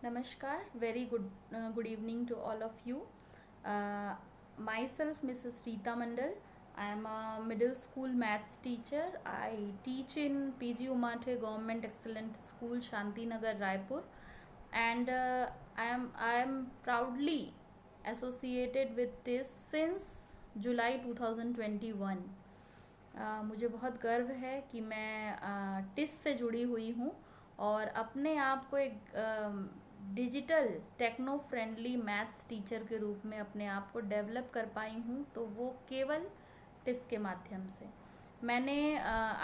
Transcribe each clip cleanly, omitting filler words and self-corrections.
Namaskar, very good evening to all of you. Myself, Mrs. Rita Mandal. I am a middle school maths teacher. I teach in PG Umathe Government Excellent School, Shanti Nagar, Raipur, and I am proudly associated with this since July 2021. मुझे बहुत गर्व है कि मैं TISS से जुड़ी हुई हूँ और अपने आप को एक digital techno friendly maths teacher के रूप में अपने आप को डेवलप कर पाई हूँ, तो वो केवल टिस के माध्यम से। मैंने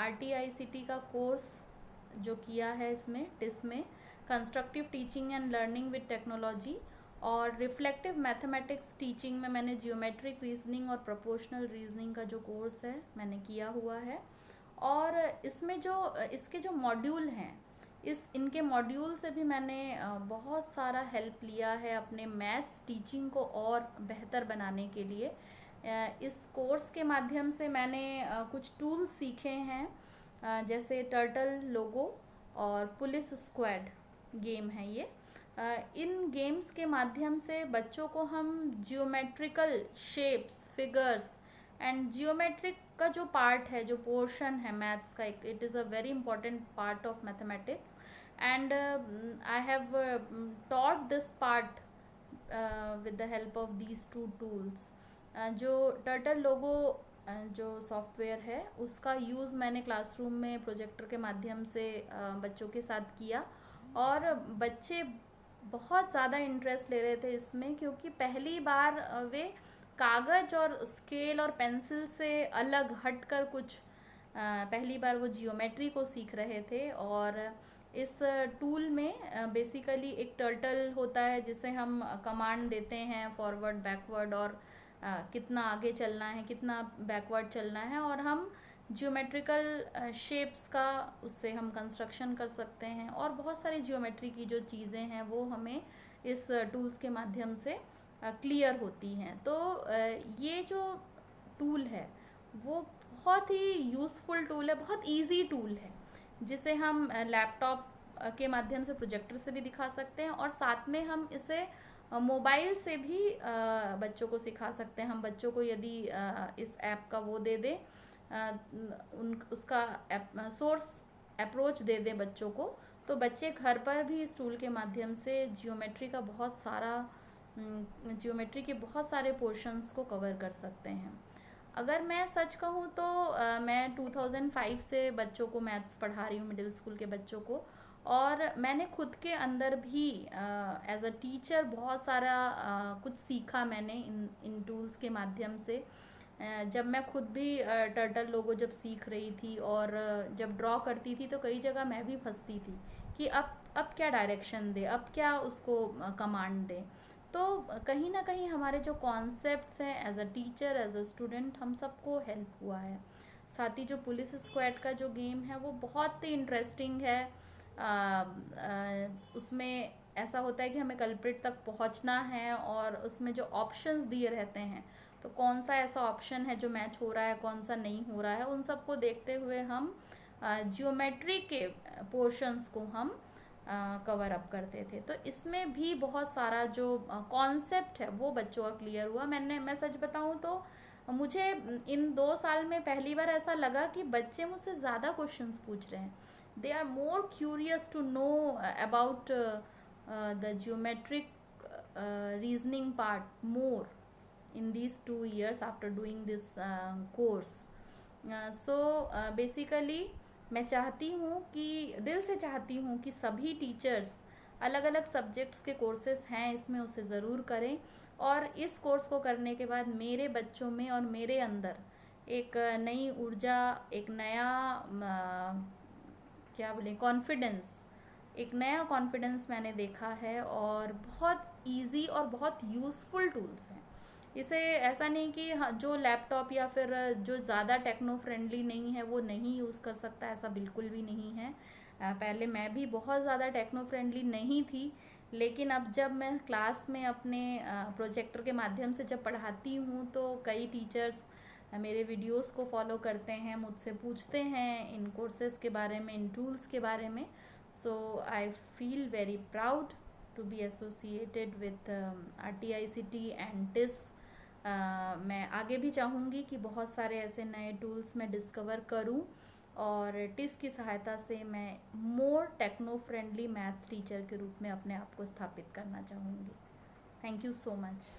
RTICT का कोर्स जो किया है इसमें टिस में, constructive teaching and learning with technology, और रिफ्लेक्टिव मैथमेटिक्स टीचिंग में मैंने जियोमेट्रिक रीजनिंग और प्रोपोर्शनल रीजनिंग का जो कोर्स है मैंने किया हुआ है। और इसमें जो इसके जो मॉड्यूल हैं, इनके मॉड्यूल से भी मैंने बहुत सारा हेल्प लिया है अपने मैथ्स टीचिंग को और बेहतर बनाने के लिए। इस कोर्स के माध्यम से मैंने कुछ टूल्स सीखे हैं, जैसे टर्टल लोगो और पुलिस स्क्वाड गेम है ये। इन गेम्स के माध्यम से बच्चों को हम geometrical shapes, figures and geometric का जो पार्ट है, जो पोर्शन है मैथ्स का, it is a very important part of mathematics, and I have taught this part with the help of these two tools। जो टर्टल लोगो जो सॉफ्टवेयर है उसका यूज़ मैंने क्लासरूम में प्रोजेक्टर के माध्यम से बच्चों के साथ किया, और बच्चे बहुत ज़्यादा इंटरेस्ट ले रहे थे इसमें, क्योंकि पहली बार वे कागज़ और स्केल और पेंसिल से अलग हटकर कुछ पहली बार वो जियोमेट्री को सीख रहे थे। और इस टूल में बेसिकली एक टर्टल होता है जिसे हम कमांड देते हैं फॉरवर्ड बैकवर्ड, और कितना आगे चलना है, कितना बैकवर्ड चलना है, और हम जियोमेट्रिकल शेप्स का उससे हम कंस्ट्रक्शन कर सकते हैं, और बहुत सारी जियोमेट्री की जो चीज़ें हैं वो हमें इस टूल्स के माध्यम से क्लियर होती हैं। तो ये जो टूल है वो बहुत ही यूज़फुल टूल है, बहुत इजी टूल है, जिसे हम लैपटॉप के माध्यम से, प्रोजेक्टर से भी दिखा सकते हैं, और साथ में हम इसे मोबाइल से भी बच्चों को सिखा सकते हैं। हम बच्चों को यदि इस ऐप का वो दे दें, उसका सोर्स अप्रोच दे दें बच्चों को, तो बच्चे घर पर भी इस टूल के माध्यम से जियोमेट्री के बहुत सारे पोर्शंस को कवर कर सकते हैं। अगर मैं सच कहूँ तो मैं 2005 से बच्चों को मैथ्स पढ़ा रही हूँ, मिडिल स्कूल के बच्चों को, और मैंने खुद के अंदर भी एज अ टीचर बहुत सारा कुछ सीखा मैंने इन टूल्स के माध्यम से। जब मैं खुद भी टर्टल लोगो जब सीख रही थी और जब ड्रॉ करती थी, तो कई जगह मैं भी फंसती थी कि अब क्या डायरेक्शन दे, अब क्या उसको कमांड दे। तो कहीं ना कहीं हमारे जो कॉन्सेप्ट्स हैं as a teacher, as a student, हम सबको हेल्प हुआ है। साथ ही जो पुलिस स्क्वाड का जो गेम है वो बहुत ही इंटरेस्टिंग है। उसमें ऐसा होता है कि हमें कल्प्रिट तक पहुंचना है, और उसमें जो ऑप्शंस दिए रहते हैं, तो कौन सा ऐसा ऑप्शन है जो मैच हो रहा है, कौन सा नहीं हो रहा है, उन सबको देखते हुए हम जियोमेट्री के पोर्शंस को हम कवर अप करते थे। तो इसमें भी बहुत सारा जो कॉन्सेप्ट है वो बच्चों का क्लियर हुआ। मैं सच बताऊं तो मुझे इन 2 साल में पहली बार ऐसा लगा कि बच्चे मुझसे ज़्यादा क्वेश्चंस पूछ रहे हैं। They are more curious to know about the geometric reasoning part more in these 2 years after doing this course। So basically मैं चाहती हूँ कि, दिल से चाहती हूँ कि सभी टीचर्स अलग अलग सब्जेक्ट्स के कोर्सेज हैं इसमें, उसे ज़रूर करें, और इस कोर्स को करने के बाद मेरे बच्चों में और मेरे अंदर एक नई ऊर्जा, एक नया क्या बोलें, कॉन्फिडेंस, एक नया कॉन्फिडेंस मैंने देखा है। और बहुत इजी और बहुत यूज़फुल टूल्स हैं। इसे ऐसा नहीं कि जो लैपटॉप या फिर जो ज़्यादा टेक्नो फ्रेंडली नहीं है वो नहीं यूज़ कर सकता, ऐसा बिल्कुल भी नहीं है। पहले मैं भी बहुत ज़्यादा टेक्नो फ्रेंडली नहीं थी, लेकिन अब जब मैं क्लास में अपने प्रोजेक्टर के माध्यम से जब पढ़ाती हूँ, तो कई टीचर्स मेरे वीडियोस को फॉलो करते हैं, मुझसे पूछते हैं इन कोर्सेज़ के बारे में, इन टूल्स के बारे में। So I feel very proud to be associated with RTICT and TISS. मैं आगे भी चाहूँगी कि बहुत सारे ऐसे नए टूल्स मैं डिस्कवर करूँ और टिस की सहायता से मैं मोर टेक्नो फ्रेंडली मैथ्स टीचर के रूप में अपने आप को स्थापित करना चाहूँगी। Thank you so much.